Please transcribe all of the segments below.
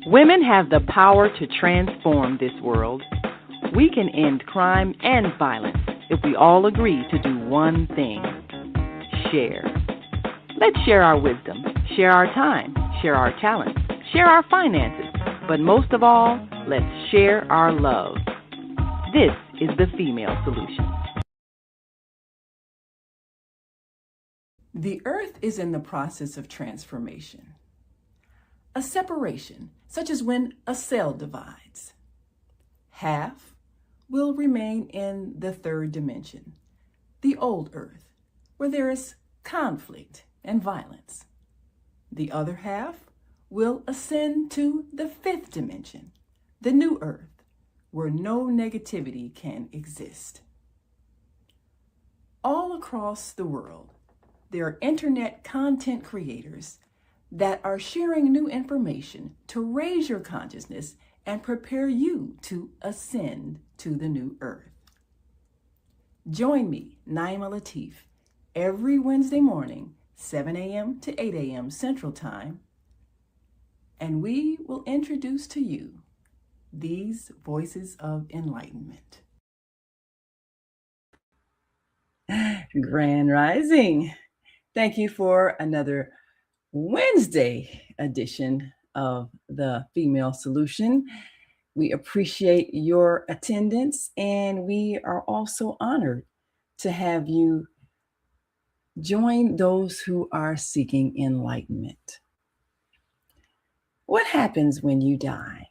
Women have the power to transform this world. We can end crime and violence if we all agree to do one thing: share. Let's share our wisdom, share our time, share our talents, share our finances, but most of all, let's share our love. This is the Female Solution. The earth is in the process of transformation. A separation, such as when a cell divides. Half will remain in the third dimension, the old earth, where there is conflict and violence. The other half will ascend to the fifth dimension, the new earth, where no negativity can exist. All across the world, there are internet content creators that are sharing new information to raise your consciousness and prepare you to ascend to the new earth. Join me, Naima Latif, every Wednesday morning, 7 a.m. to 8 a.m. Central Time, and we will introduce to you these voices of enlightenment. Grand Rising. Thank you for another Wednesday edition of the Female Solution. We appreciate your attendance, and we are also honored to have you join those who are seeking enlightenment. What happens when you die?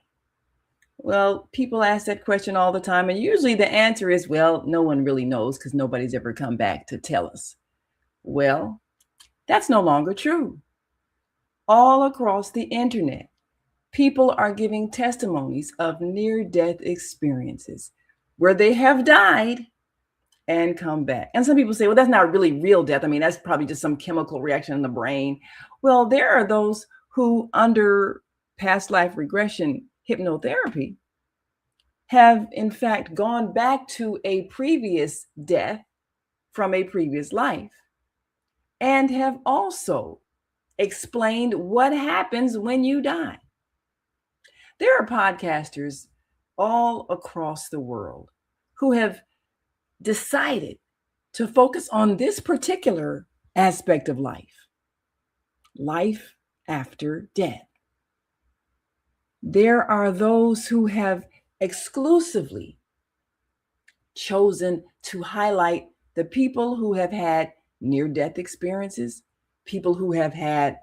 Well, people ask that question all the time, and usually the answer is, well, no one really knows because nobody's ever come back to tell us. Well, that's no longer true. All across the internet, people are giving testimonies of near-death experiences where they have died and come back. And some people say, well, that's not really real death. I mean, that's probably just some chemical reaction in the brain. Well, there are those who, under past life regression hypnotherapy, have in fact gone back to a previous death from a previous life and have also explained what happens when you die. There are podcasters all across the world who have decided to focus on this particular aspect of life, life after death. There are those who have exclusively chosen to highlight the people who have had near-death experiences, people who have had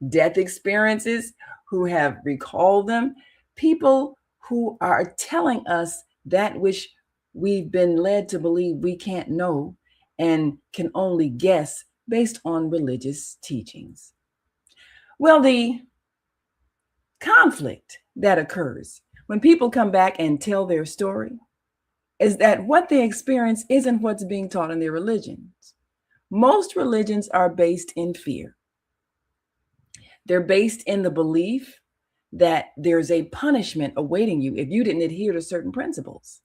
death experiences, who have recalled them, people who are telling us that which we've been led to believe we can't know and can only guess based on religious teachings. Well, the conflict that occurs when people come back and tell their story is that what they experience isn't what's being taught in their religions. Most religions are based in fear. They're based in the belief that there's a punishment awaiting you if you didn't adhere to certain principles.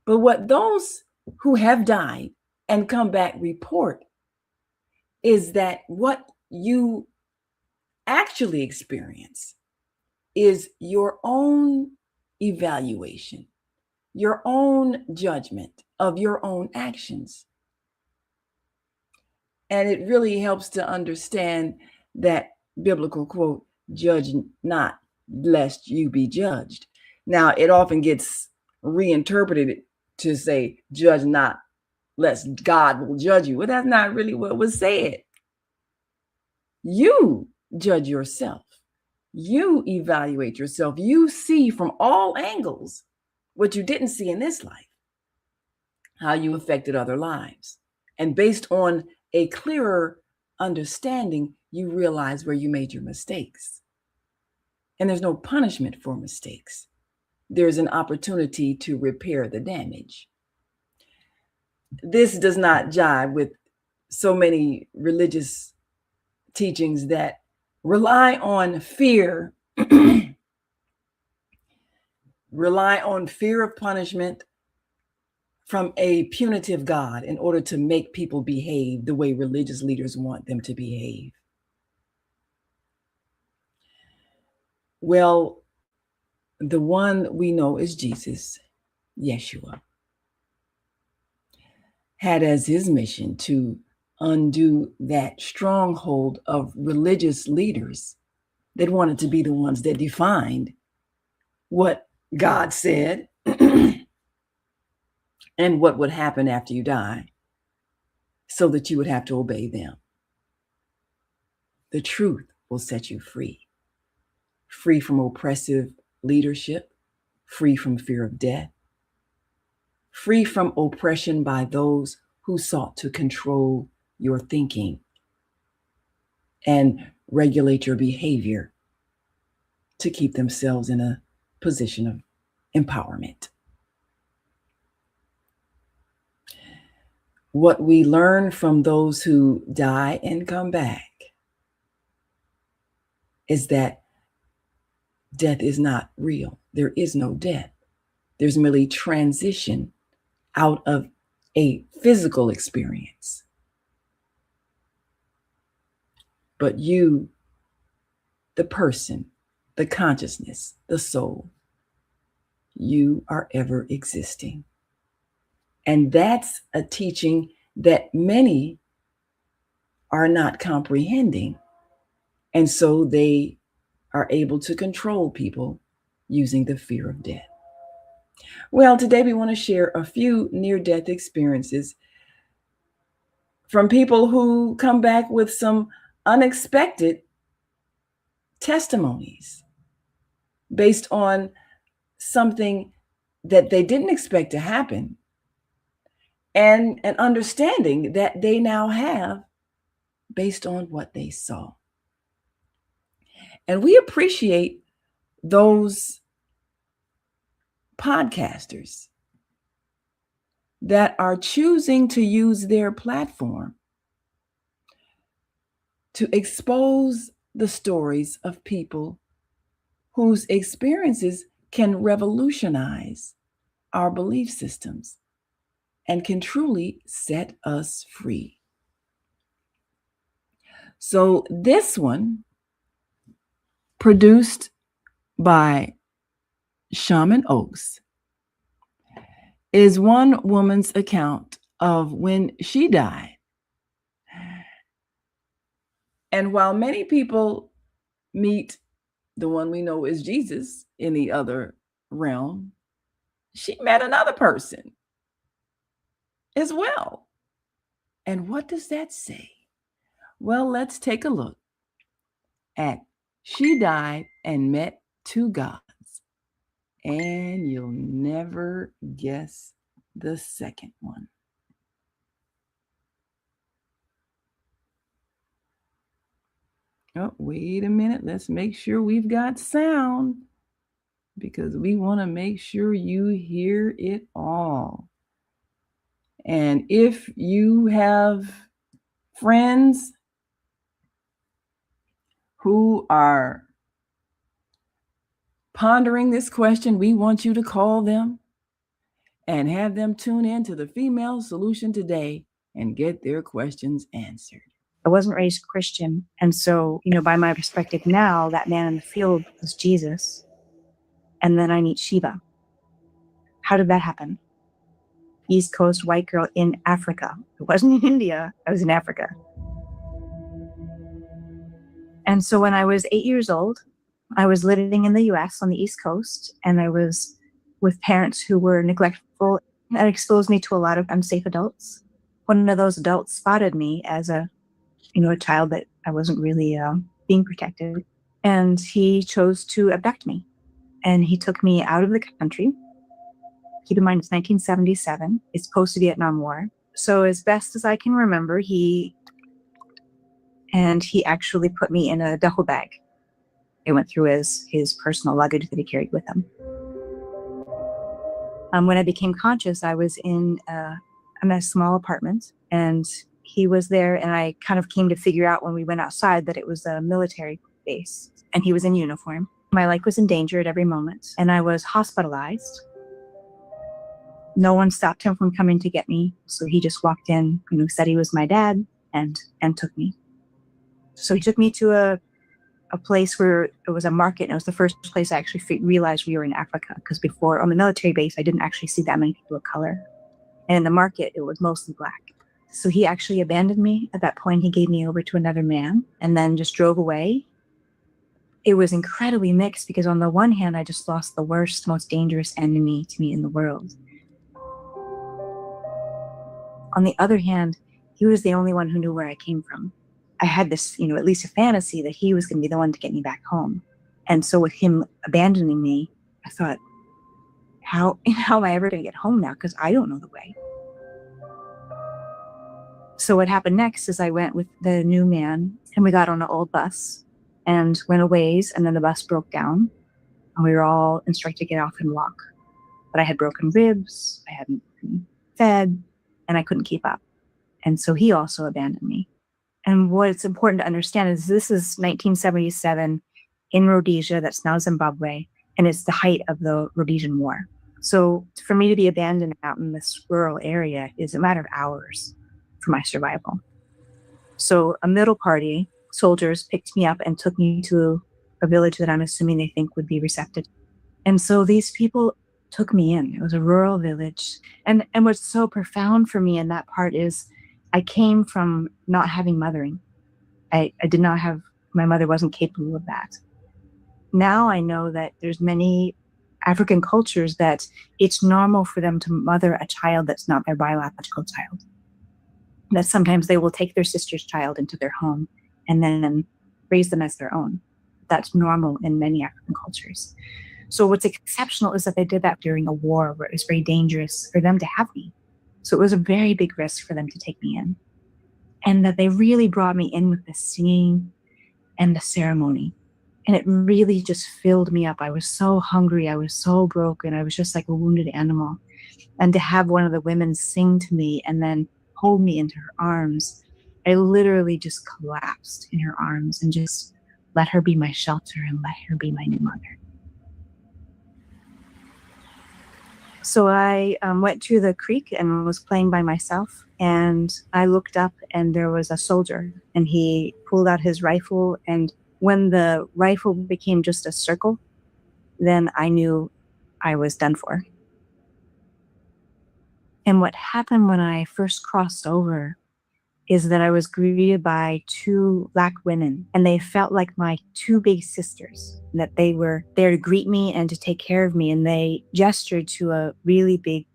But what those who have died and come back report is that what you actually experience is your own evaluation, your own judgment of your own actions. And it really helps to understand that biblical quote, "Judge not, lest you be judged." Now, it often gets reinterpreted to say, "Judge not, lest God will judge you." Well, that's not really what was said. You judge yourself. You evaluate yourself. You see from all angles what you didn't see in this life, how you affected other lives. And based on a clearer understanding, you realize where you made your mistakes. And there's no punishment for mistakes. There's an opportunity to repair the damage. This does not jive with so many religious teachings that rely on fear, rely on fear of punishment from a punitive God in order to make people behave the way religious leaders want them to behave. Well, the one we know is Jesus, Yeshua, had as his mission to undo that stronghold of religious leaders that wanted to be the ones that defined what God said and what would happen after you die, so that you would have to obey them. The truth will set you free, free from oppressive leadership, free from fear of death, free from oppression by those who sought to control your thinking and regulate your behavior to keep themselves in a position of empowerment. What we learn from those who die and come back is that death is not real. There is no death. There's merely transition out of a physical experience. But you, the person, the consciousness, the soul, you are ever existing. And that's a teaching that many are not comprehending. And so they are able to control people using the fear of death. Well, today we want to share a few near-death experiences from people who come back with some unexpected testimonies based on something that they didn't expect to happen, and an understanding that they now have based on what they saw. And we appreciate those podcasters that are choosing to use their platform to expose the stories of people whose experiences can revolutionize our belief systems and can truly set us free. So this one, produced by Shaman Oaks, is one woman's account of when she died. And while many people meet the one we know is Jesus in the other realm, she met another person as well. And what does that say? Well, let's take a look at She Died and Met Two Gods. And you'll never guess the second one. Oh, wait a minute. Let's make sure we've got sound, because we want to make sure you hear it all. And if you have friends who are pondering this question, we want you to call them and have them tune in to the Female Solution today and get their questions answered. I wasn't raised Christian. And so, by my perspective now, that man in the field was Jesus. And then I meet Shiva. How did that happen? East Coast white girl in Africa. It wasn't in India. I was in Africa. And so when I was 8 years old, I was living in the US on the East Coast, and I was with parents who were neglectful. That exposed me to a lot of unsafe adults. One of those adults spotted me as a child that I wasn't really being protected. And he chose to abduct me. And he took me out of the country. Keep in mind, it's 1977. It's post-Vietnam War. So as best as I can remember, he actually put me in a duffel bag. It went through his personal luggage that he carried with him. When I became conscious, I was in a small apartment, and he was there, and I kind of came to figure out when we went outside that it was a military base, and he was in uniform. My life was in danger at every moment, and I was hospitalized. No one stopped him from coming to get me, so he just walked in, said he was my dad, and took me. So he took me to a a place where it was a market, and it was the first place I actually realized we were in Africa, because before on the military base, I didn't actually see that many people of color. And in the market, it was mostly Black. So he actually abandoned me at that point. He gave me over to another man and then just drove away. It was incredibly mixed because on the one hand, I just lost the worst, most dangerous enemy to me in the world. On the other hand, he was the only one who knew where I came from. I had this, at least a fantasy that he was going to be the one to get me back home. And so with him abandoning me, I thought, how am I ever going to get home now? Because I don't know the way. So what happened next is I went with the new man and we got on an old bus and went a ways, and then the bus broke down and we were all instructed to get off and walk. But I had broken ribs, I hadn't been fed, and I couldn't keep up. And so he also abandoned me. And what it's important to understand is this is 1977 in Rhodesia, that's now Zimbabwe, and it's the height of the Rhodesian War. So for me to be abandoned out in this rural area is a matter of hours for my survival. So a middle party, soldiers picked me up and took me to a village that I'm assuming they think would be receptive. And so these people took me in. It was a rural village. And what's so profound for me in that part is I came from not having mothering. I did not have, my mother wasn't capable of that. Now I know that there's many African cultures that it's normal for them to mother a child that's not their biological child. That sometimes they will take their sister's child into their home and then raise them as their own. That's normal in many African cultures. So what's exceptional is that they did that during a war where it was very dangerous for them to have me. So it was a very big risk for them to take me in. And that they really brought me in with the singing and the ceremony. And it really just filled me up. I was so hungry. I was so broken. I was just like a wounded animal. And to have one of the women sing to me and then hold me into her arms, I literally just collapsed in her arms and just let her be my shelter and let her be my new mother. So I went to the creek and was playing by myself, and I looked up and there was a soldier, and he pulled out his rifle, and when the rifle became just a circle, then I knew I was done for. And what happened when I first crossed over is that I was greeted by two Black women, and they felt like my two big sisters, that they were there to greet me and to take care of me. And they gestured to a really big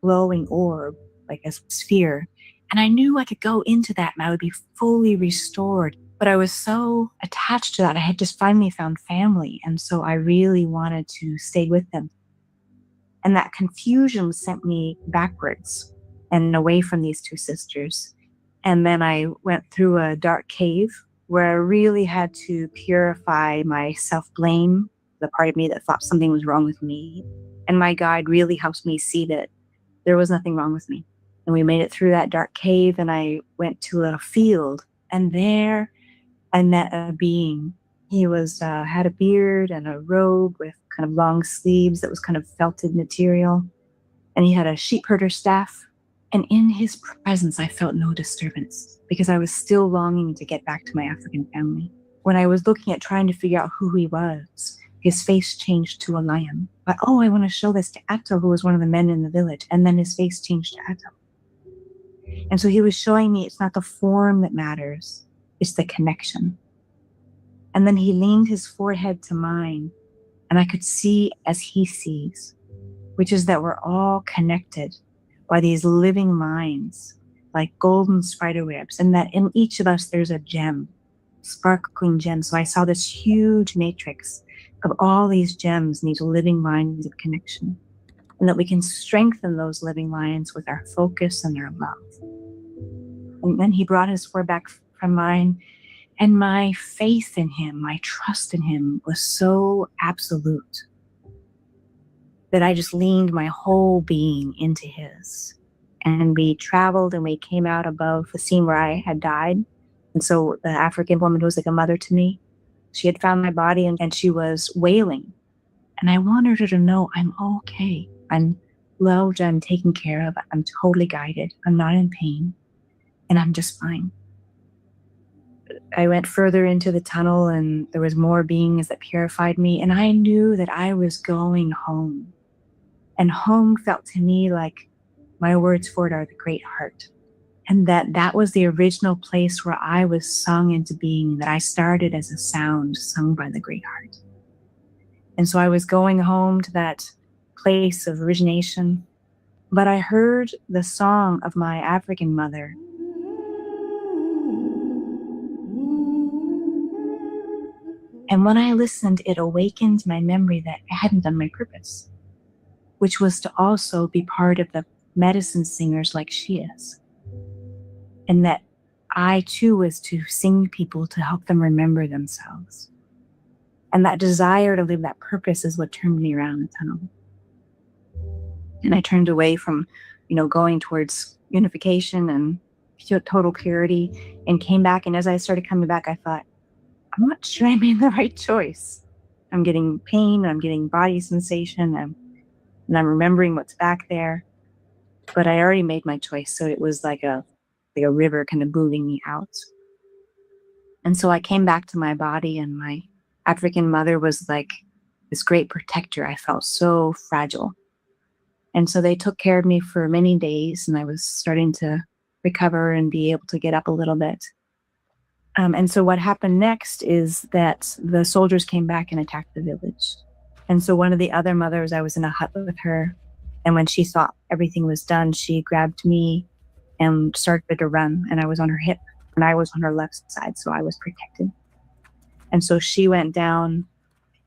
glowing orb, like a sphere. And I knew I could go into that and I would be fully restored. But I was so attached to that. I had just finally found family. And so I really wanted to stay with them. And that confusion sent me backwards and away from these two sisters. And then I went through a dark cave where I really had to purify my self-blame, the part of me that thought something was wrong with me. And my guide really helped me see that there was nothing wrong with me. And we made it through that dark cave, and I went to a field, and there I met a being. He was had a beard and a robe with kind of long sleeves that was kind of felted material. And he had a sheep herder staff. And in his presence, I felt no disturbance because I was still longing to get back to my African family. When I was looking at trying to figure out who he was, his face changed to a lion. But, I want to show this to Atto, who was one of the men in the village. And then his face changed to Atto. And so he was showing me it's not the form that matters, it's the connection. And then he leaned his forehead to mine, and I could see as he sees, which is that we're all connected by these living lines, like golden spider webs, and that in each of us there's a gem, sparkling gem. So I saw this huge matrix of all these gems and these living lines of connection, and that we can strengthen those living lines with our focus and our love. And then he brought his forehead back from mine, and my faith in him, my trust in him was so absolute that I just leaned my whole being into his. And we traveled and we came out above the scene where I had died. And so the African woman was like a mother to me. She had found my body and she was wailing. And I wanted her to know I'm okay. I'm loved, I'm taken care of, I'm totally guided, I'm not in pain, and I'm just fine. I went further into the tunnel and there was more beings that purified me. And I knew that I was going home. And home felt to me like my words for it are the great heart. And that was the original place where I was sung into being, that I started as a sound sung by the great heart. And so I was going home to that place of origination, but I heard the song of my African mother. And when I listened, it awakened my memory that I hadn't done my purpose, which was to also be part of the medicine singers like she is. And that I too was to sing people to help them remember themselves. And that desire to live that purpose is what turned me around the tunnel. And I turned away from, going towards unification and total purity, and came back. And as I started coming back, I thought, I'm not sure I made the right choice. I'm getting pain, I'm getting body sensation, and I'm remembering what's back there. But I already made my choice. So it was like a river kind of moving me out. And so I came back to my body, and my African mother was like this great protector. I felt so fragile. And so they took care of me for many days, and I was starting to recover and be able to get up a little bit. And so what happened next is that the soldiers came back and attacked the village. And so one of the other mothers, I was in a hut with her, and when she thought everything was done, she grabbed me and started to run, and I was on her hip, and I was on her left side, so I was protected. And so she went down,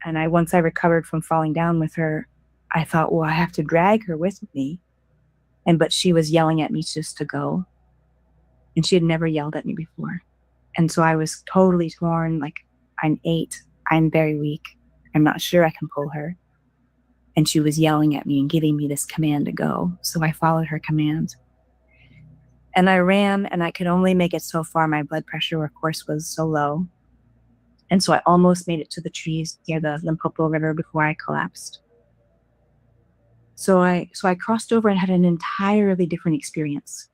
and once I recovered from falling down with her, I thought, well, I have to drag her with me. But she was yelling at me just to go. And she had never yelled at me before. And so I was totally torn, like, I'm 8, I'm very weak, I'm not sure I can pull her. And she was yelling at me and giving me this command to go. So I followed her command. And I ran, and I could only make it so far. My blood pressure, of course, was so low. And so I almost made it to the trees near the Limpopo River before I collapsed. So I crossed over and had an entirely different experience.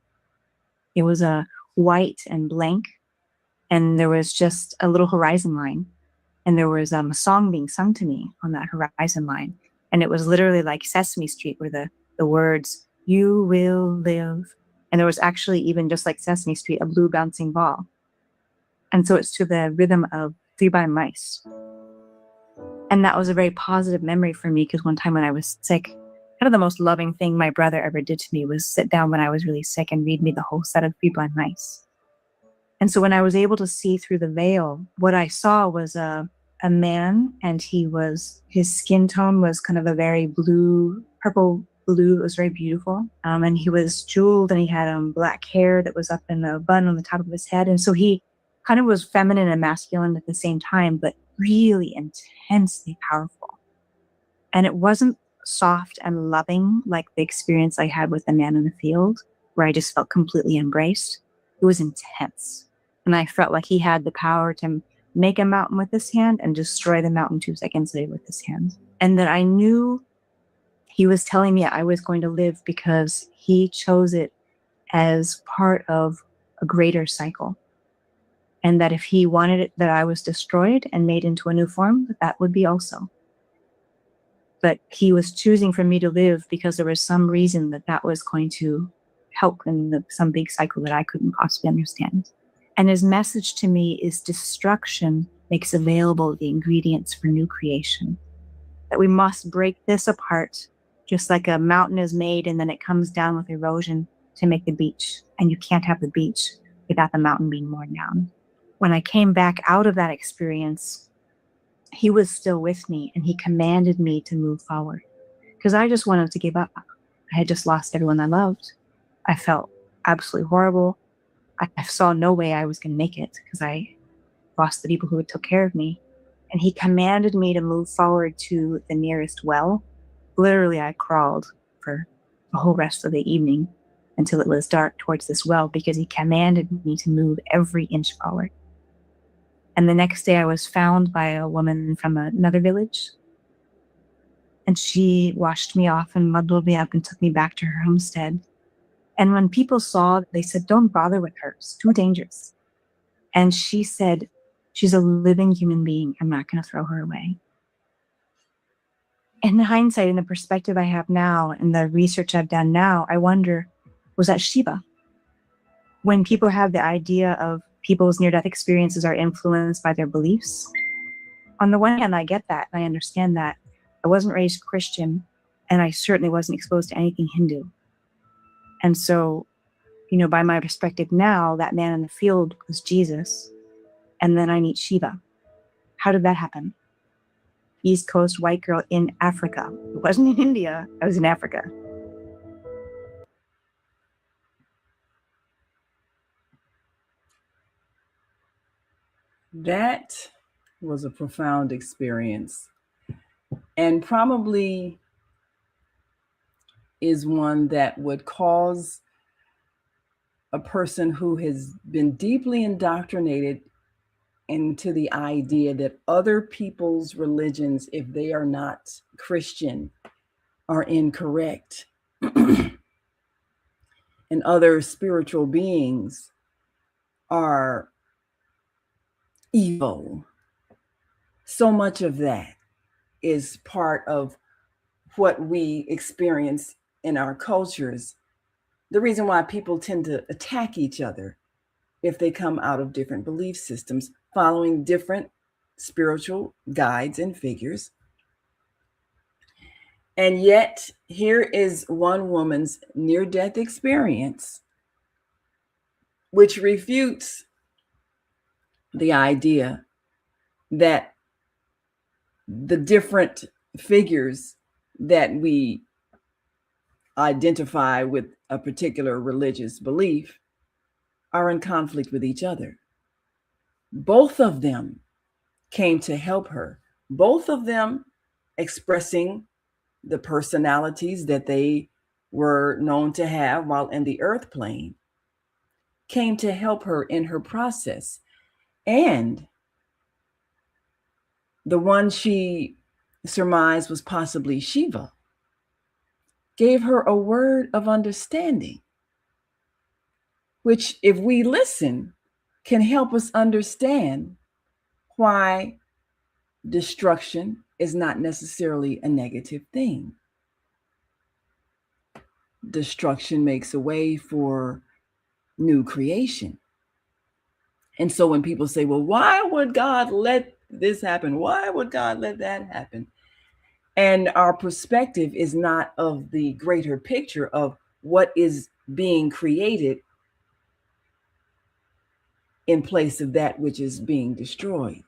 It was a white and blank, and there was just a little horizon line. And there was a song being sung to me on that horizon line. And it was literally like Sesame Street, where the words, "You will live." And there was actually, even just like Sesame Street, a blue bouncing ball. And so it's to the rhythm of Three Blind Mice. And that was a very positive memory for me, because one time when I was sick, kind of the most loving thing my brother ever did to me was sit down when I was really sick and read me the whole set of Three Blind Mice. And so when I was able to see through the veil, what I saw was a man, and his skin tone was kind of a very purple blue. It was very beautiful. And he was jeweled, and he had black hair that was up in a bun on the top of his head. And so he kind of was feminine and masculine at the same time, but really intensely powerful. And it wasn't soft and loving like the experience I had with the man in the field, where I just felt completely embraced. It was intense. And I felt like he had the power to make a mountain with his hand and destroy the mountain 2 seconds later with his hand. And that I knew he was telling me I was going to live because he chose it as part of a greater cycle. And that if he wanted it that I was destroyed and made into a new form, that would be also. But he was choosing for me to live because there was some reason that was going to help in some big cycle that I couldn't possibly understand. And his message to me is destruction makes available the ingredients for new creation. That we must break this apart, just like a mountain is made and then it comes down with erosion to make the beach. And you can't have the beach without the mountain being worn down. When I came back out of that experience, he was still with me, and he commanded me to move forward, because I just wanted to give up. I had just lost everyone I loved. I felt absolutely horrible. I saw no way I was going to make it, because I lost the people who took care of me. And he commanded me to move forward to the nearest well. Literally, I crawled for the whole rest of the evening until it was dark towards this well, because he commanded me to move every inch forward. And the next day I was found by a woman from another village. And she washed me off and muddled me up and took me back to her homestead. And when people saw, they said, don't bother with her. It's too dangerous. And she said, she's a living human being. I'm not going to throw her away. In hindsight, in the perspective I have now and the research I've done now, I wonder, was that Shiva? When people have the idea of people's near-death experiences are influenced by their beliefs, on the one hand, I get that. And I understand that. I wasn't raised Christian, and I certainly wasn't exposed to anything Hindu. And so, by my perspective now, that man in the field was Jesus. And then I meet Shiva. How did that happen? East Coast white girl in Africa. It wasn't in India. I was in Africa. That was a profound experience, and probably is one that would cause a person who has been deeply indoctrinated into the idea that other people's religions, if they are not Christian, are incorrect. And other spiritual beings are evil. So much of that is part of what we experience in our cultures. The reason why people tend to attack each other if they come out of different belief systems, following different spiritual guides and figures. And yet, here is one woman's near-death experience, which refutes the idea that the different figures that we identify with a particular religious belief are in conflict with each other. Both of them came to help her, both of them expressing the personalities that they were known to have while in the earth plane, came to help her in her process. And the one she surmised was possibly Shiva gave her a word of understanding, which, if we listen, can help us understand why destruction is not necessarily a negative thing. Destruction makes a way for new creation. And so when people say, well, why would God let this happen? Why would God let that happen? And our perspective is not of the greater picture of what is being created in place of that which is being destroyed.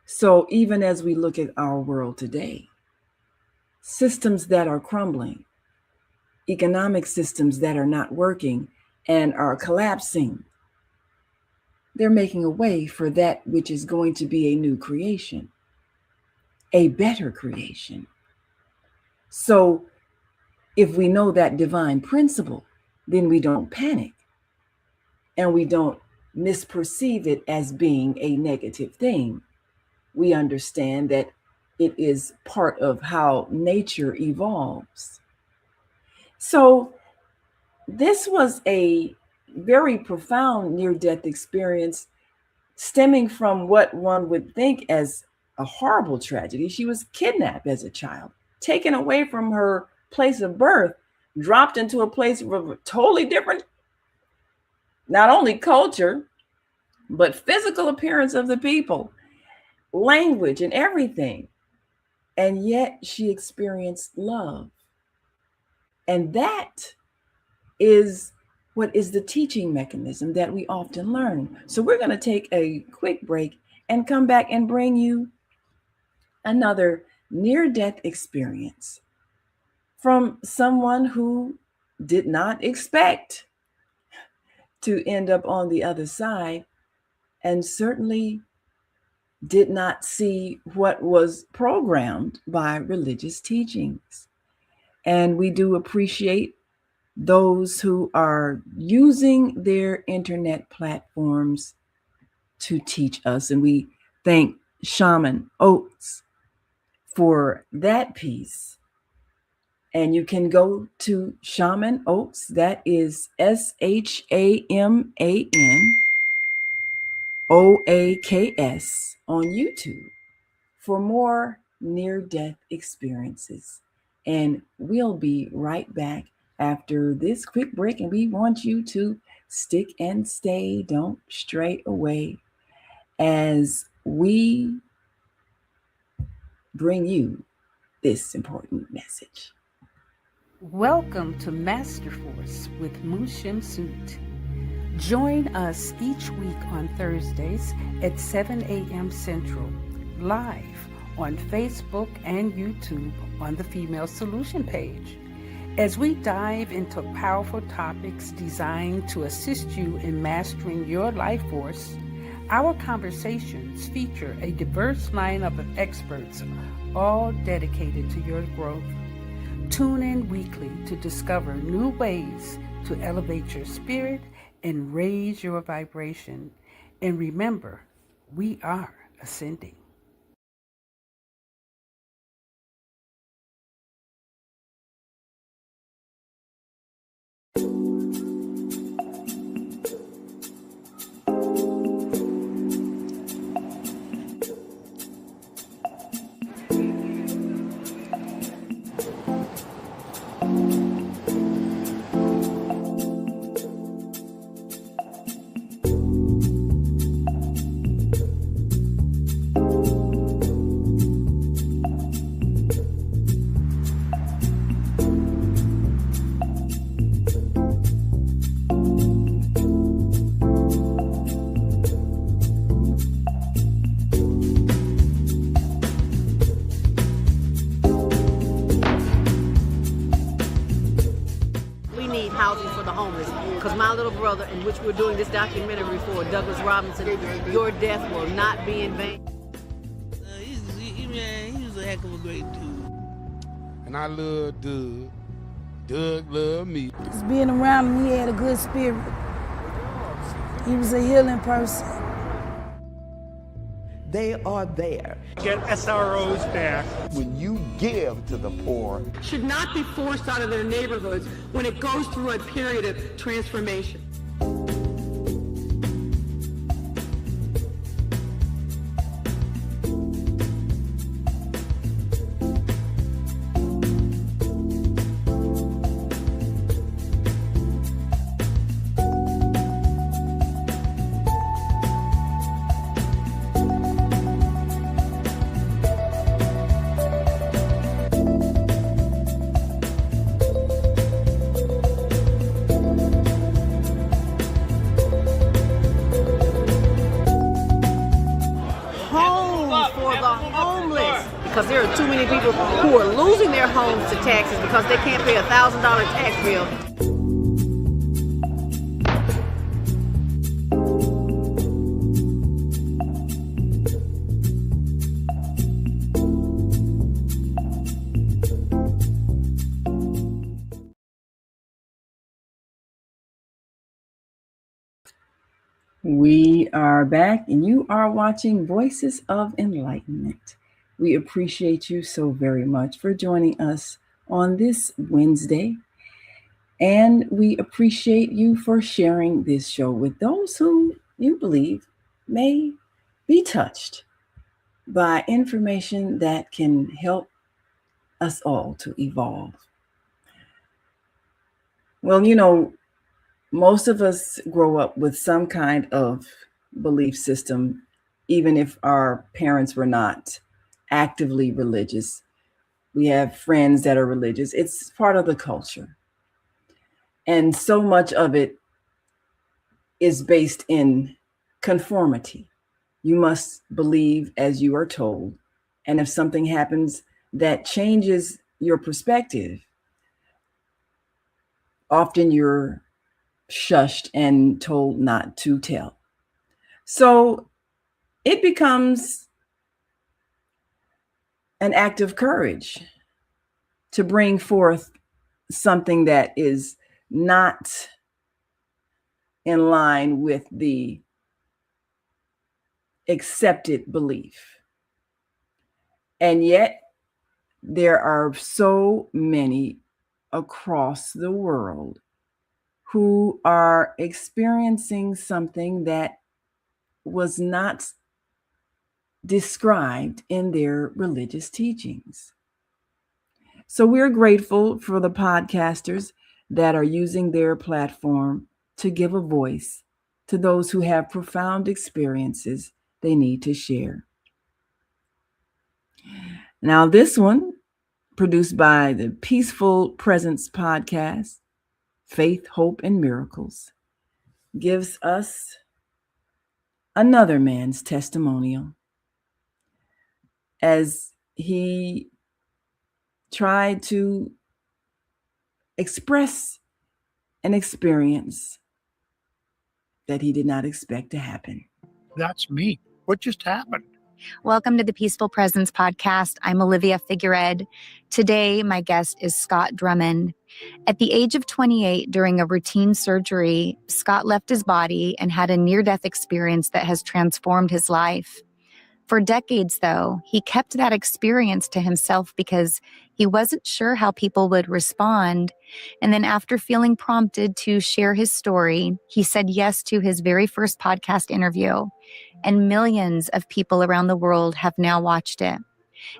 So even as we look at our world today, systems that are crumbling, economic systems that are not working and are collapsing, they're making a way for that which is going to be a new creation, a better creation. So if we know that divine principle, then we don't panic and we don't misperceive it as being a negative thing. We understand that it is part of how nature evolves. So this was a very profound near-death experience stemming from what one would think as a horrible tragedy. She was kidnapped as a child, taken away from her place of birth, dropped into a place of a totally different, not only culture, but physical appearance of the people, language and everything. And yet she experienced love. And that is what is the teaching mechanism that we often learn. So we're going to take a quick break and come back and bring you another near-death experience from someone who did not expect to end up on the other side and certainly did not see what was programmed by religious teachings. And we do appreciate those who are using their internet platforms to teach us. And we thank Shaman Oates for that piece. And you can go to Shaman Oates, that is SHAMAN OAKS on YouTube for more near-death experiences. And we'll be right back after this quick break, and we want you to stick and stay, don't stray away, as we bring you this important message. Welcome to Master Force with Mushim Suit. Join us each week on Thursdays at 7 a.m. Central, live on Facebook and YouTube on the Female Solution page, as we dive into powerful topics designed to assist you in mastering your life force. Our conversations feature a diverse lineup of experts, all dedicated to your growth. Tune in weekly to discover new ways to elevate your spirit and raise your vibration. And remember, we are ascending. In which we're doing this documentary for Douglas Robinson, Your Death Will Not Be in Vain. He was a heck of a great dude. And I love Doug. Doug loved me. Just being around him, he had a good spirit. He was a healing person. They are there. Get SROs back. When you give to the poor, should not be forced out of their neighborhoods when it goes through a period of transformation. Because there are too many people who are losing their homes to taxes because they can't pay a $1,000 tax bill. We are back, and you are watching Voices of Enlightenment. We appreciate you so very much for joining us on this Wednesday. And we appreciate you for sharing this show with those who you believe may be touched by information that can help us all to evolve. Well, you know, most of us grow up with some kind of belief system, even if our parents were not actively religious. We have friends that are religious. It's part of the culture. And so much of it is based in conformity. You must believe as you are told. And if something happens that changes your perspective, often you're shushed and told not to tell. So it becomes an act of courage to bring forth something that is not in line with the accepted belief. And yet there are so many across the world who are experiencing something that was not described in their religious teachings. So we're grateful for the podcasters that are using their platform to give a voice to those who have profound experiences they need to share. Now, this one, produced by the Peaceful Presence podcast, Faith, Hope, and Miracles, gives us another man's testimonial as he tried to express an experience that he did not expect to happen. That's me. What just happened? Welcome to the Peaceful Presence podcast. I'm Olivia Figuered. Today, my guest is Scott Drummond. At the age of 28, during a routine surgery, Scott left his body and had a near-death experience that has transformed his life. For decades, though, he kept that experience to himself because he wasn't sure how people would respond. And then after feeling prompted to share his story, he said yes to his very first podcast interview. And millions of people around the world have now watched it.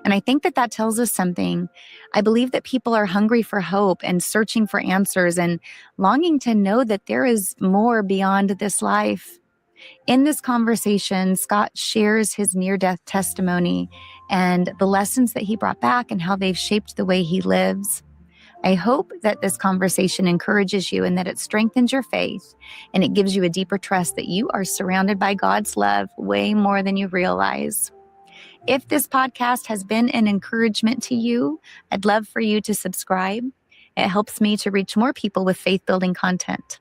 And I think that tells us something. I believe that people are hungry for hope and searching for answers and longing to know that there is more beyond this life. In this conversation, Scott shares his near-death testimony and the lessons that he brought back and how they've shaped the way he lives. I hope that this conversation encourages you and that it strengthens your faith and it gives you a deeper trust that you are surrounded by God's love way more than you realize. If this podcast has been an encouragement to you, I'd love for you to subscribe. It helps me to reach more people with faith-building content.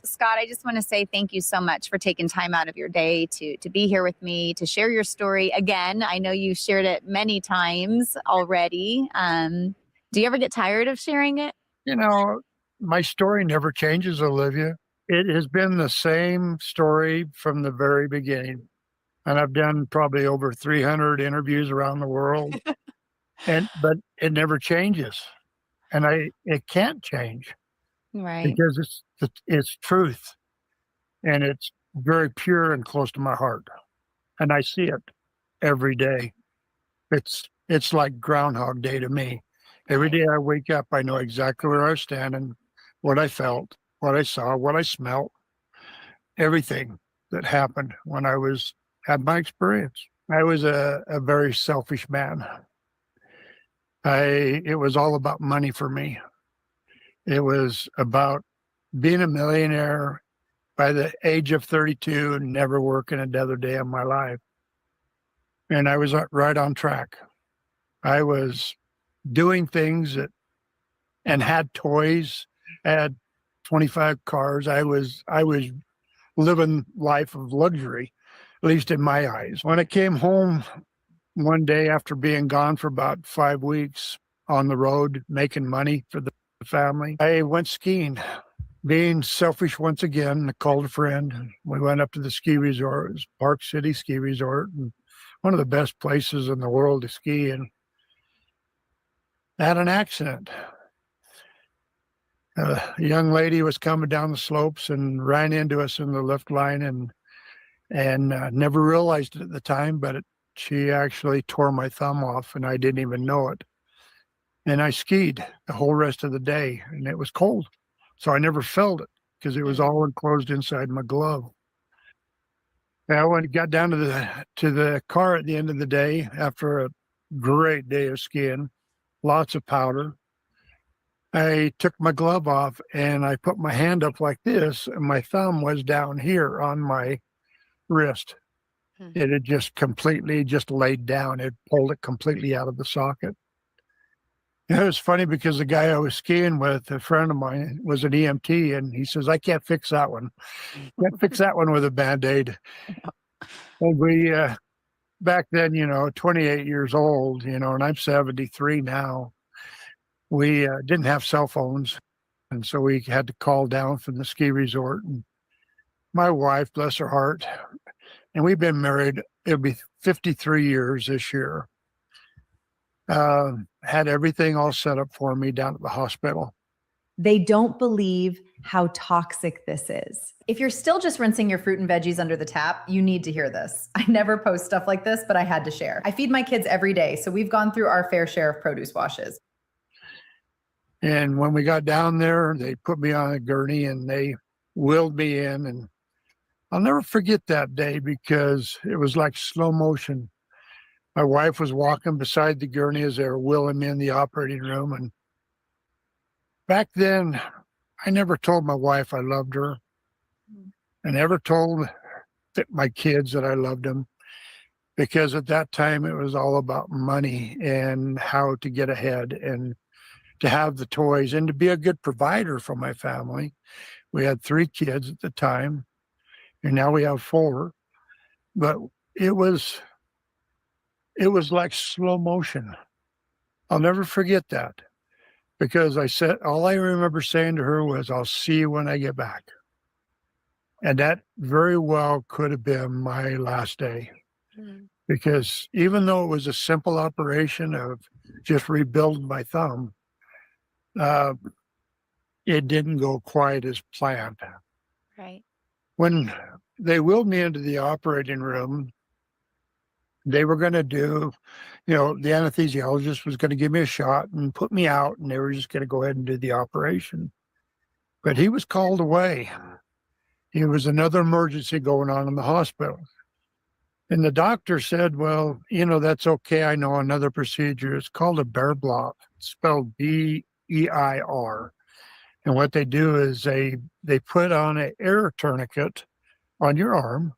Scott, I just want to say thank you so much for taking time out of your day to be here with me, to share your story. Again, I know you shared it many times already. Do you ever get tired of sharing it? You know, my story never changes, Olivia. It has been the same story from the very beginning. And I've done probably over 300 interviews around the world. But it never changes. And it can't change. Right. Because it's truth. And it's very pure and close to my heart. And I see it every day. It's like Groundhog Day to me. Every day I wake up, I know exactly where I was standing, what I felt, what I saw, what I smelt, everything that happened when I had my experience. I was a very selfish man. It was all about money for me. It was about being a millionaire by the age of 32 and never working another day of my life. And I was right on track. I was doing things and had toys, had 25 cars. I was living life of luxury, at least in my eyes. When I came home one day after being gone for about 5 weeks on the road, making money for the family, I went skiing. Being selfish once again, I called a friend. We went up to the ski resort. It was Park City Ski Resort, and one of the best places in the world to ski. And I had an accident. A young lady was coming down the slopes and ran into us in the lift line, and never realized it at the time, but she actually tore my thumb off, and I didn't even know it. And I skied the whole rest of the day, and it was cold. So I never felt it because it was all enclosed inside my glove. And when I got down to the car at the end of the day, after a great day of skiing, lots of powder, I took my glove off and I put my hand up like this, and my thumb was down here on my wrist. It had just completely laid down. It pulled it completely out of the socket. It was funny because the guy I was skiing with, a friend of mine, was an EMT, and he says, I can't fix that one. Can't fix that one with a Band-Aid. And we, back then, 28 years old, and I'm 73 now. We didn't have cell phones, and so we had to call down from the ski resort. And my wife, bless her heart, and we've been married, it'll be 53 years this year. had everything all set up for me down at the hospital. They don't believe how toxic this is. If you're still just rinsing your fruit and veggies under the tap, you need to hear this. I never post stuff like this, but I had to share. I feed my kids every day, so we've gone through our fair share of produce washes. And when we got down there, they put me on a gurney and they wheeled me in. And I'll never forget that day because it was like slow motion. My wife was walking beside the gurney as they were wheeling me in the operating room. And back then, I never told my wife I loved her. I never told my kids that I loved them, because at that time it was all about money and how to get ahead and to have the toys and to be a good provider for my family. We had 3 kids at the time, and now we have 4. But it was like slow motion. I'll never forget that, because all I remember saying to her was, "I'll see you when I get back." And that very well could have been my last day. Because even though it was a simple operation of just rebuilding my thumb, it didn't go quite as planned. Right. When they wheeled me into the operating room, they were going to do, the anesthesiologist was going to give me a shot and put me out, and they were just going to go ahead and do the operation. But he was called away. There was another emergency going on in the hospital. And the doctor said, "Well, that's okay. I know another procedure. It's called a bear block. It's spelled BEIR. And what they do is they put on an air tourniquet on your arm.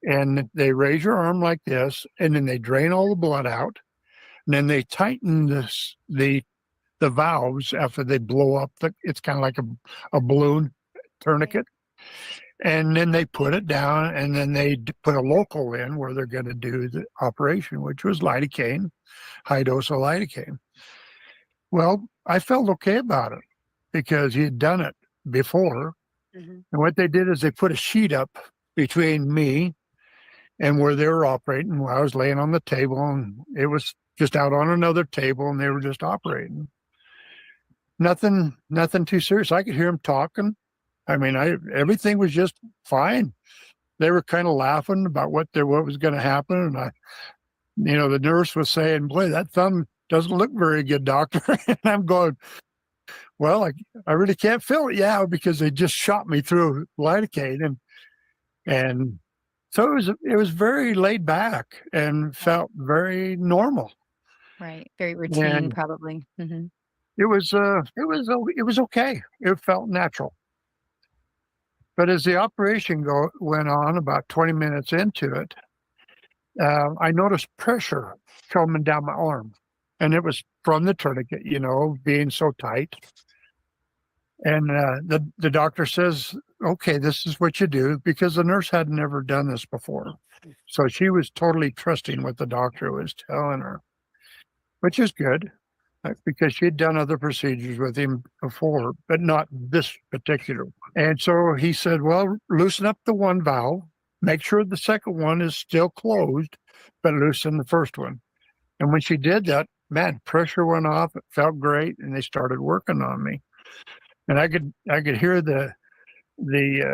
And they raise your arm like this, and then they drain all the blood out. And then they tighten the valves after they blow up. It's kind of like a balloon tourniquet. And then they put it down, and then they put a local in where they're going to do the operation, which was lidocaine, high dose of lidocaine." Well, I felt okay about it because he had done it before. And what they did is they put a sheet up between me and where they were operating. While I was laying on the table, and it was just out on another table, and they were just operating. Nothing too serious. I could hear them talking. I mean, everything was just fine. They were kind of laughing about what was going to happen. And the nurse was saying, "Boy, that thumb doesn't look very good, doctor." And I'm going, "Well, I really can't feel it." "Yeah, because they just shot me through lidocaine." And so it was very laid back and felt very normal. Right. Very routine, And probably. it was okay. It felt natural. But as the operation went on, about 20 minutes into it, I noticed pressure coming down my arm. And it was from the tourniquet, being so tight. And the doctor says, "Okay, this is what you do," because the nurse had never done this before. So she was totally trusting what the doctor was telling her, which is good, because she had done other procedures with him before, but not this particular one. And so he said, "Well, loosen up the one valve, make sure the second one is still closed, but loosen the first one." And when she did that, man, pressure went off. It felt great, and they started working on me. And I could hear the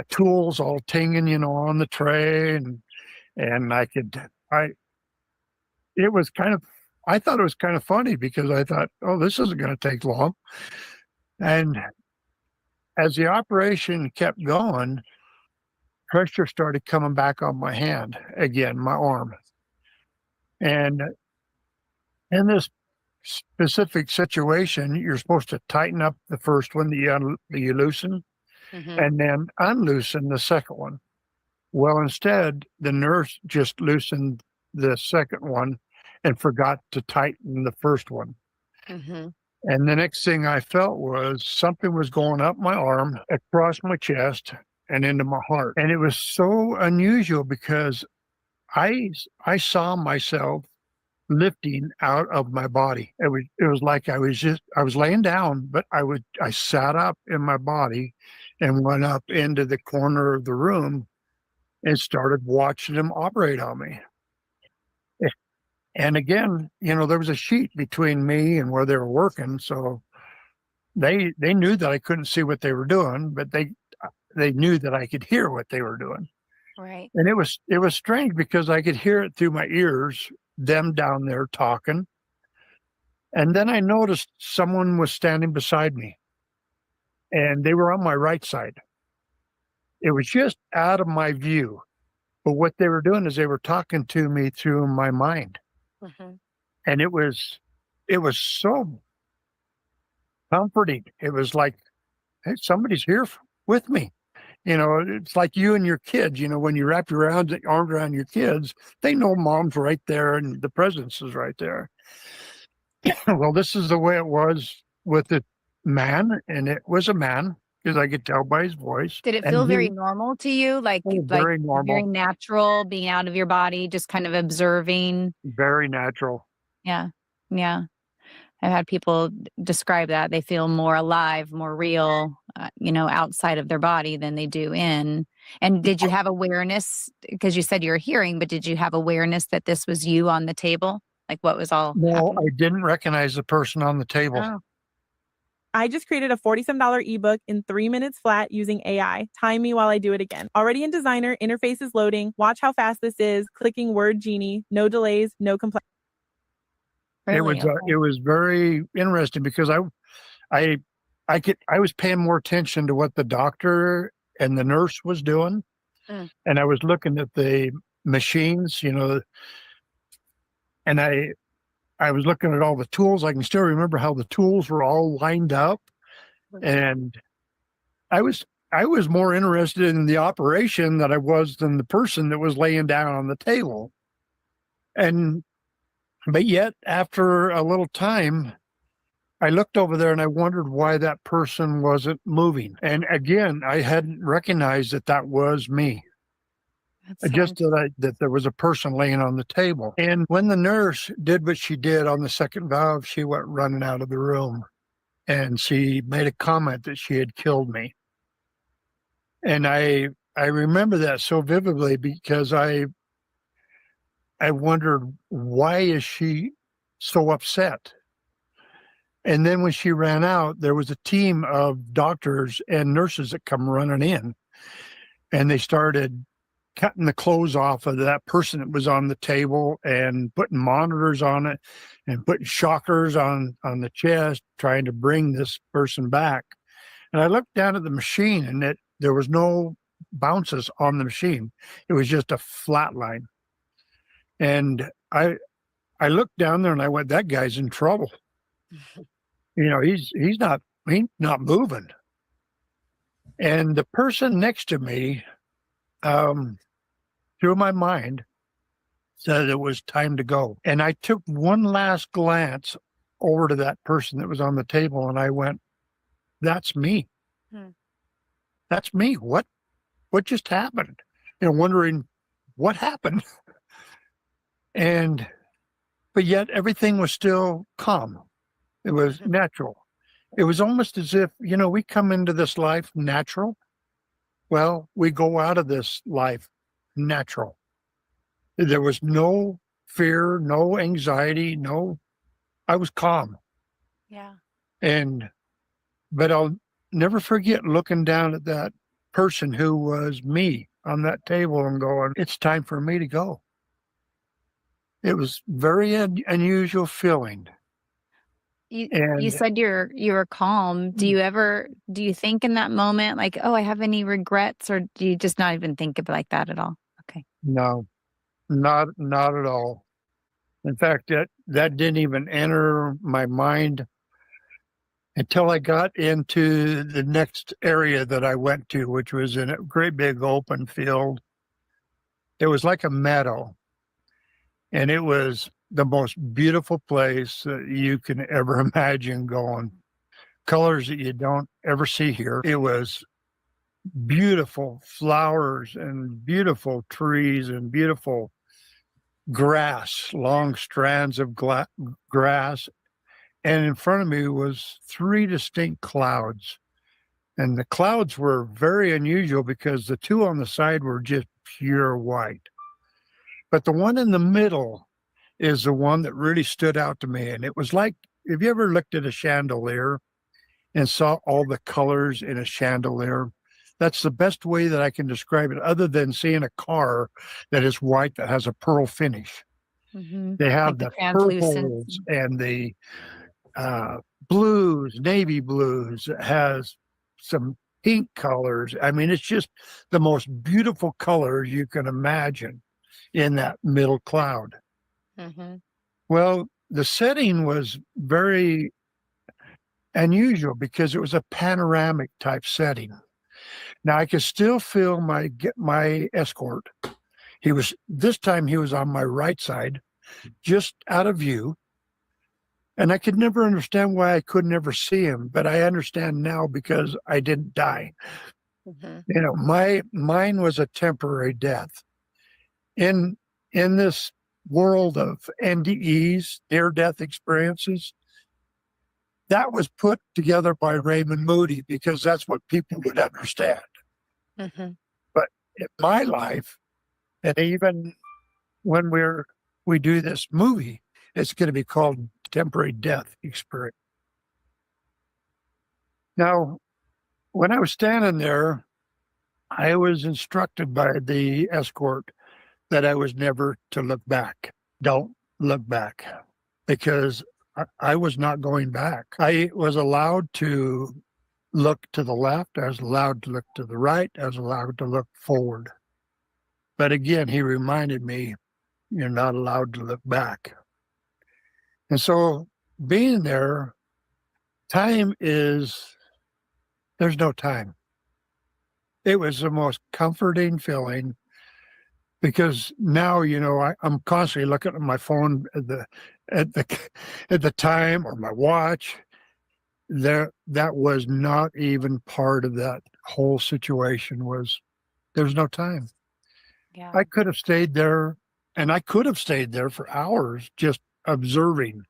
tools all tinging, on the tray, and I thought it was kind of funny, because I thought, "Oh, this isn't going to take long." And as the operation kept going, pressure started coming back on my hand again, my arm. And in this specific situation, you're supposed to tighten up the first one that you loosen, and then unloosen the second one. Well, instead, the nurse just loosened the second one and forgot to tighten the first one. And the next thing I felt was something was going up my arm, across my chest, and into my heart. And it was so unusual, because I saw myself lifting out of my body. It was like I was laying down, but I sat up in my body and went up into the corner of the room and started watching them operate on me. And again, there was a sheet between me and where they were working, so they knew that I couldn't see what they were doing, but they knew that I could hear what they were doing. Right. And it was strange because I could hear it through my ears, them down there talking. And then I noticed someone was standing beside me, and they were on my right side. It was just out of my view. But what they were doing is they were talking to me through my mind. Mm-hmm. And it was so comforting. It was like, hey, somebody's here with me. It's like you and your kids, when you wrap your arms around your kids, they know mom's right there and the presence is right there. Well, this is the way it was with the man, and it was a man because I could tell by his voice. Did it And feel he- very normal to you? Like very normal, very natural, being out of your body, just kind of observing? very natural. Yeah. Yeah. I've had people describe that. They feel more alive, more real, outside of their body than they do in. And did you have awareness? Because you said you were hearing, but did you have awareness that this was you on the table? Like what was all No, happening? I didn't recognize the person on the table. Oh. I just created a $47 ebook in 3 minutes flat using AI. Time me while I do it again. Already in Designer, interface is loading. Watch how fast this is. Clicking Word Genie. No delays, no complaints. Really? It was very interesting because I was paying more attention to what the doctor and the nurse was doing, and I was looking at the machines, and I was looking at all the tools. I can still remember how the tools were all lined up, and I was more interested in the operation than I was than the person that was laying down on the table. But yet, after a little time, I looked over there and I wondered why that person wasn't moving. And again, I hadn't recognized that was me. Just that there was a person laying on the table. And when the nurse did what she did on the second valve, she went running out of the room. And she made a comment that she had killed me. And I remember that so vividly because I wondered, why is she so upset? And then when she ran out, there was a team of doctors and nurses that come running in, and they started cutting the clothes off of that person that was on the table and putting monitors on it and putting shockers on the chest, trying to bring this person back. And I looked down at the machine, and there was no bounces on the machine. It was just a flat line. And I looked down there and I went, that guy's in trouble. He's not moving. And the person next to me, through my mind, said it was time to go. And I took one last glance over to that person that was on the table, and I went, that's me. That's me. What just happened? Wondering what happened. But yet everything was still calm. It was natural. It was almost as if, we come into this life natural. Well, we go out of this life natural. There was no fear, no anxiety, I was calm. Yeah. But I'll never forget looking down at that person who was me on that table and going, it's time for me to go. It was very unusual feeling. You said you were calm. Do you think in that moment like, oh, I have any regrets, or do you just not even think of it like that at all? Okay. No, not at all. In fact, that didn't even enter my mind until I got into the next area that I went to, which was in a great big open field. It was like a meadow. And it was the most beautiful place that you can ever imagine going. Colors that you don't ever see here. It was beautiful flowers and beautiful trees and beautiful grass, long strands of grass. And in front of me was 3 distinct clouds. And the clouds were very unusual because the 2 on the side were just pure white. But the one in the middle is the one that really stood out to me. And it was like, have you ever looked at a chandelier and saw all the colors in a chandelier? That's the best way that I can describe it, other than seeing a car that is white that has a pearl finish. They have Like the translucent. purples and the blues, navy blues. It has some pink colors. I mean, it's just the most beautiful colors you can imagine in that middle cloud. Well, the setting was very unusual because it was a panoramic type setting. Now I could still feel my escort. This time he was on my right side, just out of view. And I could never understand why I could never see him, but I understand now because I didn't die. You know, mine was a temporary death. In this world of NDEs, near-death experiences, that was put together by Raymond Moody because that's what people would understand. But in my life, and even when we do this movie, it's going to be called Temporary Death Experience. Now, when I was standing there, I was instructed by the escort that I was never to look back. Don't look back, because I was not going back. I was allowed to look to the left. I was allowed to look to the right. I was allowed to look forward. But again, he reminded me, you're not allowed to look back. And so being there, there's no time. It was the most comforting feeling, because now, you know, I'm constantly looking at my phone at the time, or my watch. That was not even part of that whole situation. There's no time. Yeah. I could have stayed there, and I could have stayed there for hours just observing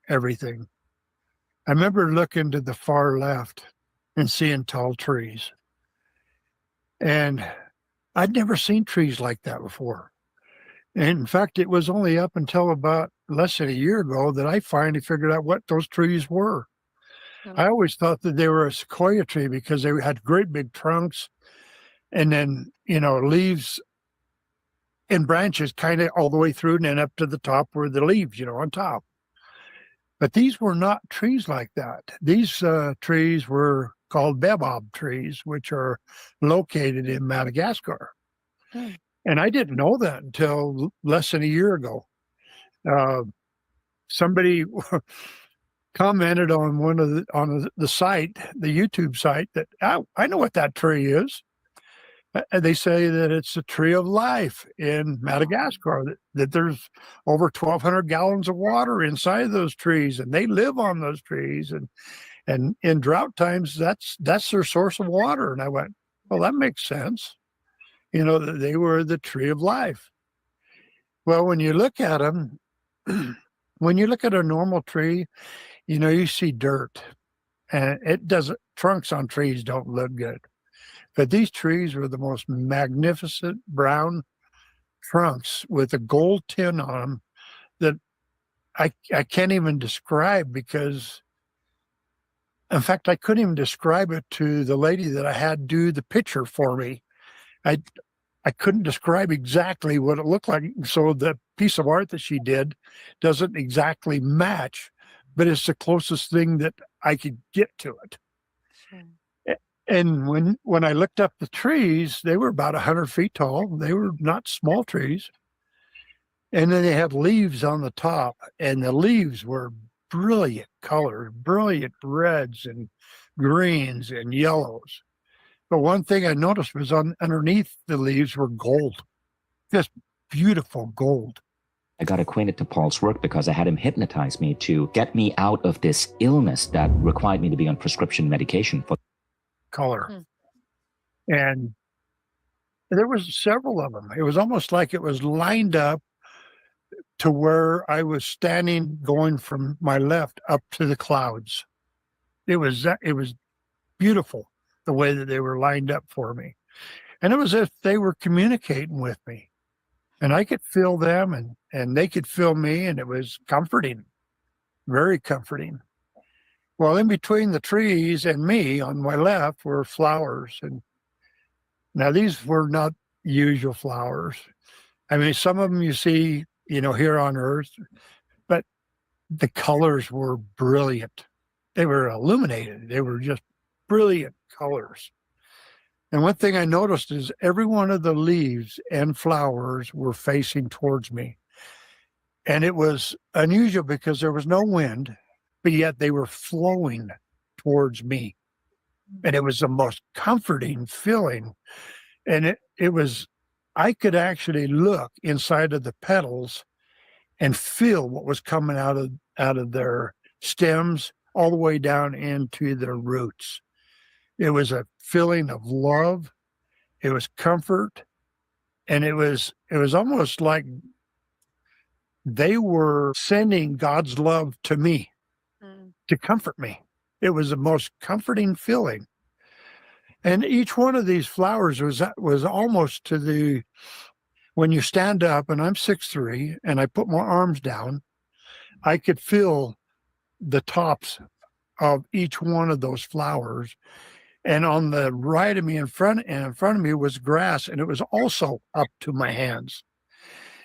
everything. I remember looking to the far left and seeing tall trees. And I'd never seen trees like that before. And in fact, it was only up until about less than a year ago that I finally figured out what those trees were. I always thought that they were a sequoia tree because they had great big trunks and then, you know, leaves and branches kind of all the way through and then up to the top were the leaves, you know, on top. But these were not trees like that. These trees were called baobab trees, which are located in Madagascar. And I didn't know that until less than a year ago. Somebody commented on on the site, the YouTube site, that I know what that tree is. And they say that it's a tree of life in Madagascar, that there's over 1,200 gallons of water inside of those trees, and they live on those trees. And in drought times, that's their source of water. And I went, well, that makes sense. You know, that they were the tree of life. Well, when you look at them, when you look at a normal tree, you know, you see dirt, and trunks on trees don't look good. But these trees were the most magnificent brown trunks with a gold tin on them that I can't even describe, because, in fact, I couldn't even describe it to the lady that I had do the picture for me. I couldn't describe exactly what it looked like. So the piece of art that she did doesn't exactly match, but it's the closest thing that I could get to it. And when I looked up the trees, they were about 100 feet tall. They were not small trees. And then they had leaves on the top, and the leaves were brilliant colors, brilliant reds and greens and yellows. But one thing I noticed was underneath the leaves were gold, just beautiful gold. I got acquainted to Paul's work because I had him hypnotize me to get me out of this illness that required me to be on prescription medication for color. And there was several of them. It was almost like it was lined up to where I was standing, going from my left up to the clouds. It was beautiful the way that they were lined up for me. And it was as if they were communicating with me. And I could feel them, and they could feel me, and it was comforting, very comforting. Well, in between the trees and me on my left were flowers. And now these were not usual flowers. I mean, some of them you see, here on Earth, but the colors were brilliant. They were illuminated. They were just brilliant colors. And one thing I noticed is every one of the leaves and flowers were facing towards me. And it was unusual because there was no wind, but yet they were flowing towards me. And it was the most comforting feeling. And I could actually look inside of the petals and feel what was coming out of their stems all the way down into their roots. It was a feeling of love. It was comfort. And it was almost like they were sending God's love to me to comfort me. It was the most comforting feeling. And each one of these flowers was almost when you stand up, and I'm 6'3", and I put my arms down, I could feel the tops of each one of those flowers. And on the right of me in front of me was grass, and it was also up to my hands.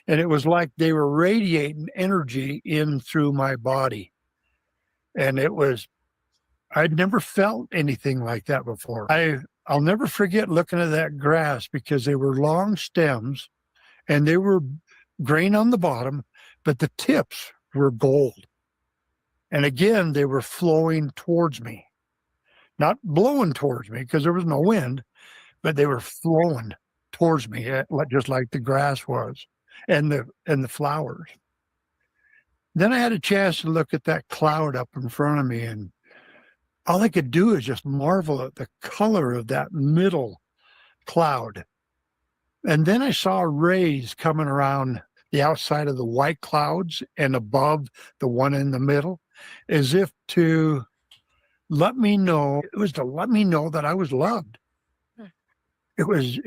And it was like they were radiating energy in through my body. And I'd never felt anything like that before. I'll never forget looking at that grass because they were long stems and they were green on the bottom, but the tips were gold. And again, they were flowing towards me, not blowing towards me because there was no wind, but they were flowing towards me, just like the grass was and the flowers. Then I had a chance to look at that cloud up in front of me, and all I could do is just marvel at the color of that middle cloud. And then I saw rays coming around the outside of the white clouds and above the one in the middle, as if to let me know, that I was loved. It was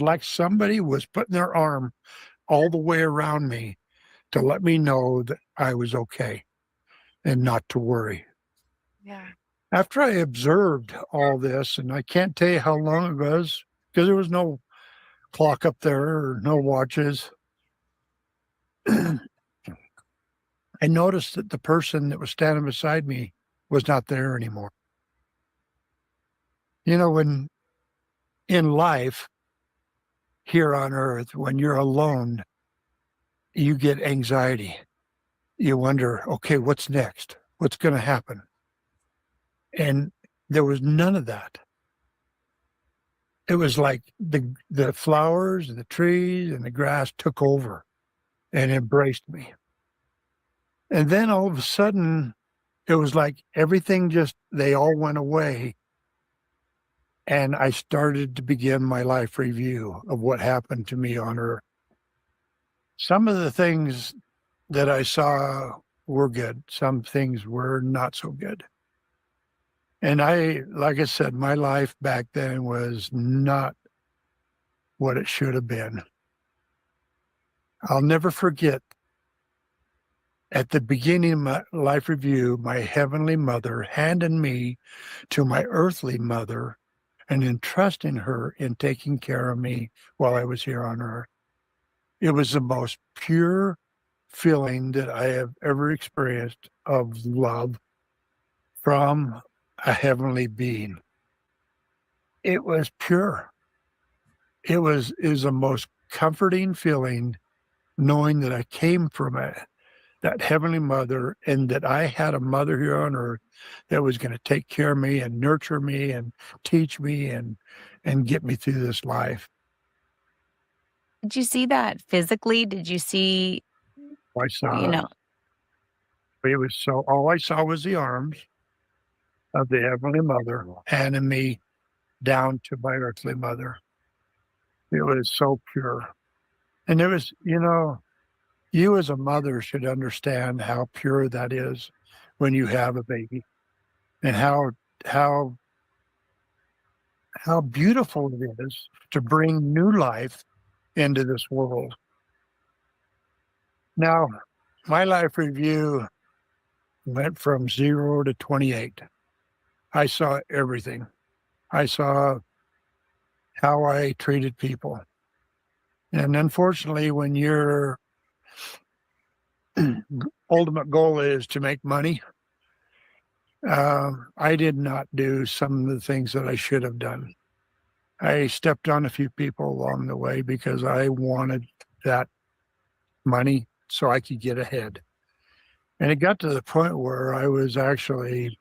like somebody was putting their arm all the way around me to let me know that I was okay and not to worry. Yeah. After I observed all this, and I can't tell you how long it was because there was no clock up there or no watches, I noticed that the person that was standing beside me was not there anymore. When in life here on earth, when you're alone, you get anxiety. You wonder, okay, what's next? What's going to happen? And there was none of that. It was like the flowers and the trees and the grass took over and embraced me. And then all of a sudden, it was like everything they all went away. And I started to begin my life review of what happened to me on earth. Some of the things that I saw were good. Some things were not so good. And like I said, my life back then was not what it should have been. I'll never forget at the beginning of my life review, my heavenly mother handed me to my earthly mother and entrusting her in taking care of me while I was here on earth. It was the most pure feeling that I have ever experienced of love from a heavenly being. It was pure. It was the most comforting feeling knowing that I came from that heavenly mother and that I had a mother here on earth that was going to take care of me and nurture me and teach me and get me through this life. Did you see that physically? Did you see, I saw it was all I saw was the arms of the heavenly mother handing me down to my earthly mother. It was so pure. And it was, you as a mother should understand how pure that is when you have a baby and how beautiful it is to bring new life into this world. Now, my life review went from 0 to 28. I saw everything. I saw how I treated people. And unfortunately, when your ultimate goal is to make money, I did not do some of the things that I should have done. I stepped on a few people along the way because I wanted that money so I could get ahead. And it got to the point where I was actually...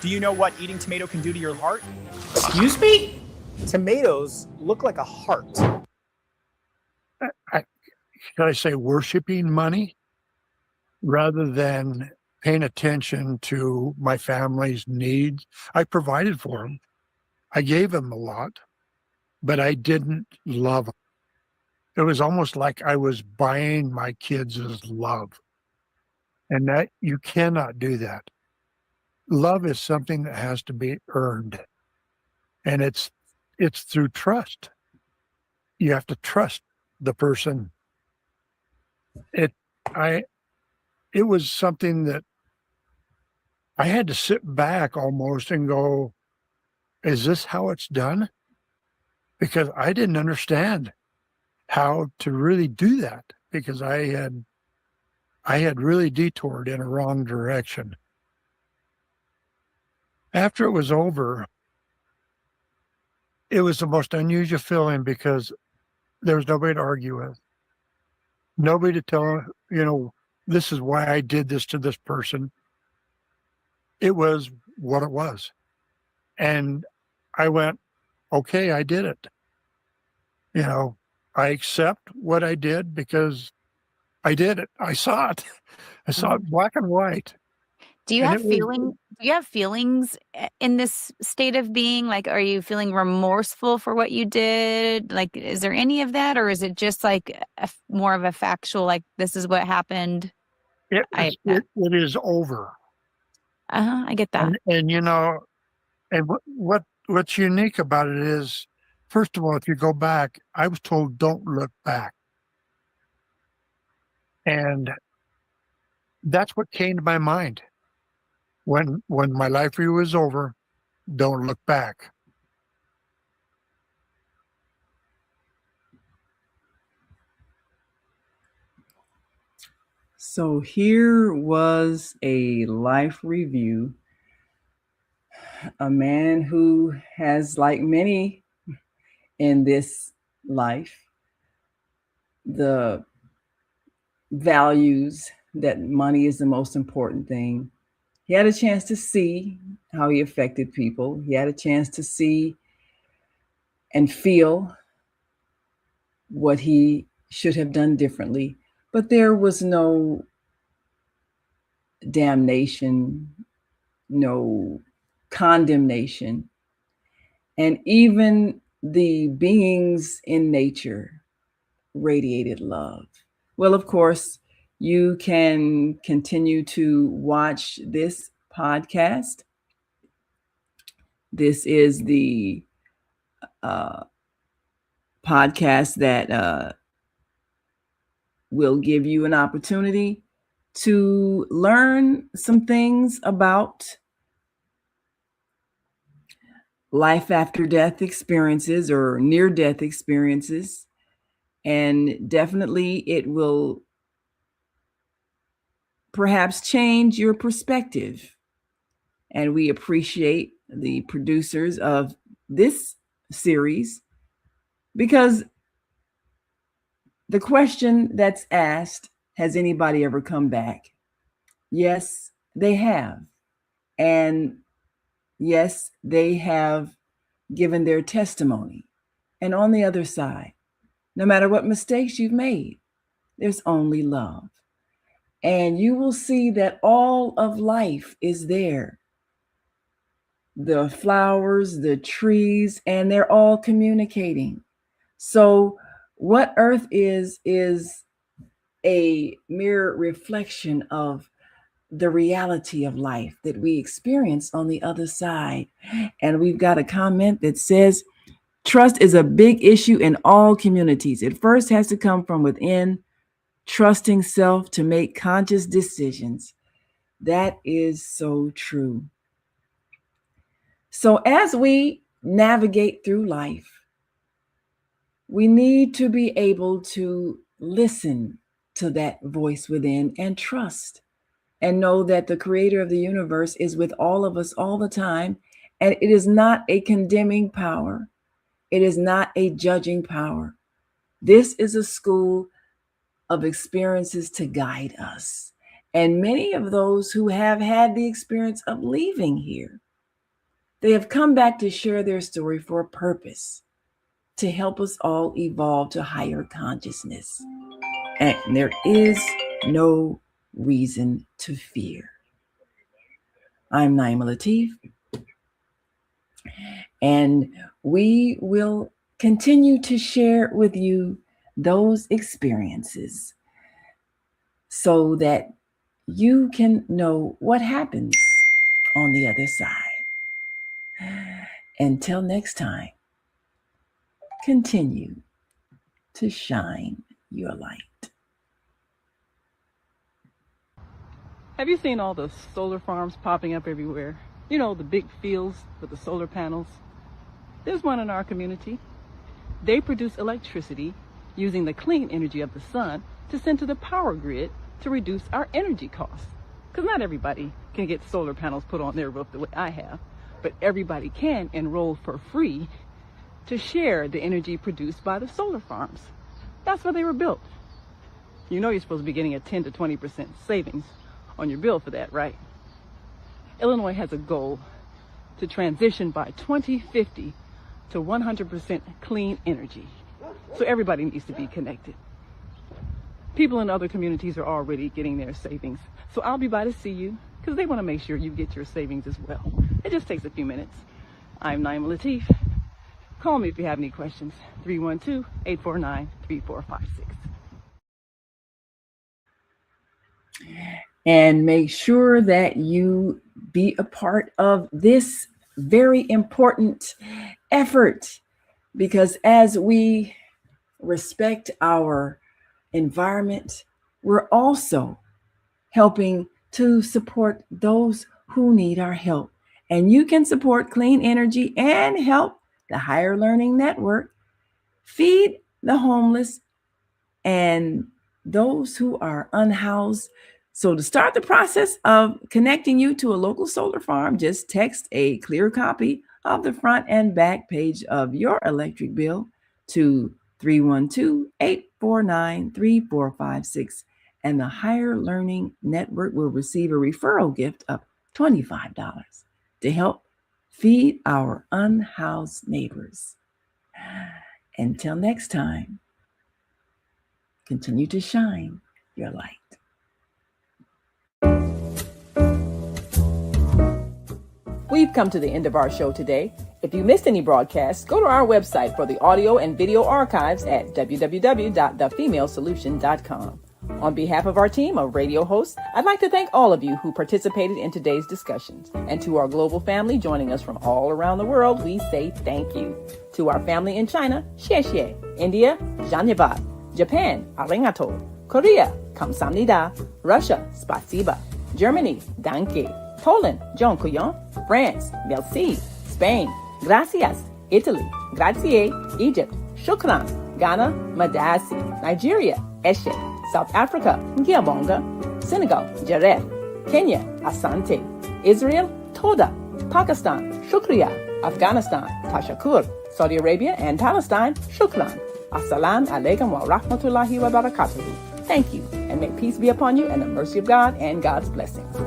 Do you know what eating tomato can do to your heart? Excuse me? Tomatoes look like a heart. Should I say worshiping money rather than paying attention to my family's needs? I provided for them. I gave them a lot, but I didn't love them. It was almost like I was buying my kids' love. And that you cannot do that. Love is something that has to be earned. And it's through trust. You have to trust the person. It was something that I had to sit back almost and go, is this how it's done? Because I didn't understand how to really do that, because I had really detoured in a wrong direction. After it was over, it was the most unusual feeling because there was nobody to argue with. Nobody to tell, this is why I did this to this person. It was what it was. And I went, okay, I did it. I accept what I did because I did it. I saw it. I saw it black and white. Do you have feelings in this state of being? Like, are you feeling remorseful for what you did? Like, is there any of that? Or is it just like more of a factual, like, this is what happened? It is over. I get that. And what's unique about it is, first of all, if you go back, I was told don't look back. And that's what came to my mind. When my life review was over, don't look back. So here was a life review. A man who has, like many in this life, the values that money is the most important thing. He had a chance to see how he affected people. He had a chance to see and feel what he should have done differently. But there was no damnation, no condemnation. And even the beings in nature radiated love. Well, of course, you can continue to watch this podcast. This is the podcast that will give you an opportunity to learn some things about life after death experiences or near-death experiences. And definitely it will perhaps change your perspective. And we appreciate the producers of this series, because the question that's asked, has anybody ever come back? Yes, they have. And yes, they have given their testimony. And on the other side, no matter what mistakes you've made, there's only love. And you will see that all of life is there. The flowers, the trees, and they're all communicating. So what Earth is a mere reflection of the reality of life that we experience on the other side. And we've got a comment that says, Trust is a big issue in all communities. It first has to come from within, trusting self to make conscious decisions. That is so true. So as we navigate through life, we need to be able to listen to that voice within and trust and know that the creator of the universe is with all of us all the time. And it is not a condemning power. It is not a judging power. This is a school of experiences to guide us. And many of those who have had the experience of leaving here, they have come back to share their story for a purpose, to help us all evolve to higher consciousness. And there is no reason to fear. I'm Naima Latif, and we will continue to share with you those experiences so that you can know what happens on the other side. Until next time, continue to shine your light. Have you seen all the solar farms popping up everywhere? You know, the big fields with the solar panels. There's one in our community. They produce electricity using the clean energy of the sun to send to the power grid to reduce our energy costs. Because not everybody can get solar panels put on their roof the way I have, but everybody can enroll for free to share the energy produced by the solar farms. That's why they were built. You know you're supposed to be getting a 10 to 20% savings on your bill for that, right? Illinois has a goal to transition by 2050 to 100% clean energy. So everybody needs to be connected. People in other communities are already getting their savings. So I'll be by to see you because they want to make sure you get your savings as well. It just takes a few minutes. I'm Naima Latif. Call me if you have any questions. 312-849-3456. And make sure that you be a part of this very important effort, because as we respect our environment, we're also helping to support those who need our help. And you can support clean energy and help the Higher Learning Network feed the homeless and those who are unhoused. So to start the process of connecting you to a local solar farm, just text a clear copy of the front and back page of your electric bill to 312-849-3456. And the Higher Learning Network will receive a referral gift of $25 to help feed our unhoused neighbors. Until next time, continue to shine your light. We've come to the end of our show today. If you missed any broadcasts, go to our website for the audio and video archives at www.thefemalesolution.com. On behalf of our team of radio hosts, I'd like to thank all of you who participated in today's discussions. And to our global family joining us from all around the world, we say thank you. To our family in China, xie xie. India, zhanyavad. Japan, arigato. Korea, kamsamnida. Russia, spasiba. Germany, danke. Poland, dziękuję. France, merci. Spain, gracias. Italy, grazie. Egypt, shukran. Ghana, madasi. Nigeria, eshe. South Africa, ngiyabonga. Senegal, jareh. Kenya, asante. Israel, toda. Pakistan, shukriya. Afghanistan, tashakur. Saudi Arabia and Palestine, shukran. Assalamu alaikum wa rahmatullahi wa barakatuhu. Thank you, and may peace be upon you and the mercy of God and God's blessings.